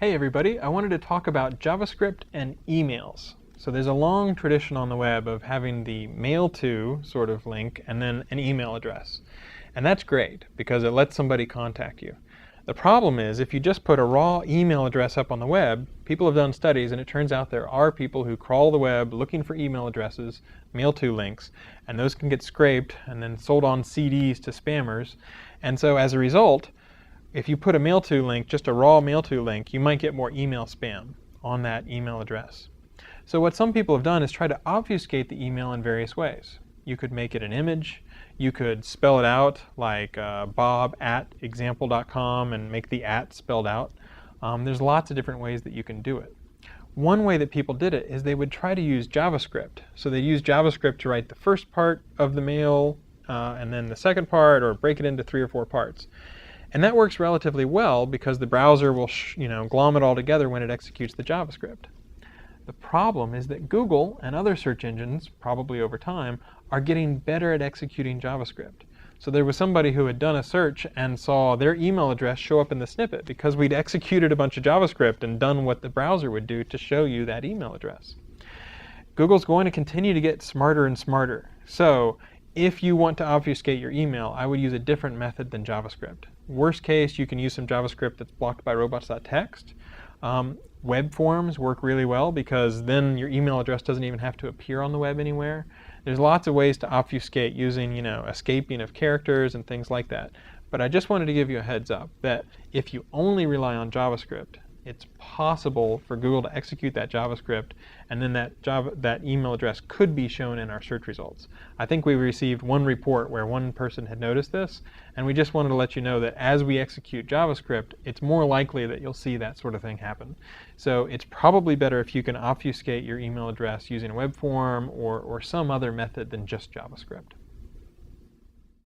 Hey everybody, I wanted to talk about JavaScript and emails. So there's a long tradition on the web of having the mail to sort of link and then an email address. And that's great because it lets somebody contact you. The problem is if you just put a raw email address up on the web, people have done studies and it turns out there are people who crawl the web looking for email addresses, mail to links, and those can get scraped and then sold on CDs to spammers. And so as a result, if you put a mail to link, just a raw mail to link, you might get more email spam on that email address. So what some people have done is try to obfuscate the email in various ways. You could make it an image. You could spell it out like bob@example.com and make the @ spelled out. There's lots of different ways that you can do it. One way that people did it is they would try to use JavaScript. So they use JavaScript to write the first part of the mail and then the second part, or break it into 3 or 4 parts. And that works relatively well because the browser will glom it all together when it executes the JavaScript. The problem is that Google and other search engines, probably over time, are getting better at executing JavaScript. So there was somebody who had done a search and saw their email address show up in the snippet because we'd executed a bunch of JavaScript and done what the browser would do to show you that email address. Google's going to continue to get smarter and smarter. So if you want to obfuscate your email, I would use a different method than JavaScript. Worst case, you can use some JavaScript that's blocked by robots.txt. Web forms work really well because then your email address doesn't even have to appear on the web anywhere. There's lots of ways to obfuscate using, escaping of characters and things like that. But I just wanted to give you a heads up that if you only rely on JavaScript, it's possible for Google to execute that JavaScript, and then that email address could be shown in our search results. I think we received one report where one person had noticed this, and we just wanted to let you know that as we execute JavaScript, it's more likely that you'll see that sort of thing happen. So it's probably better if you can obfuscate your email address using a web form or some other method than just JavaScript.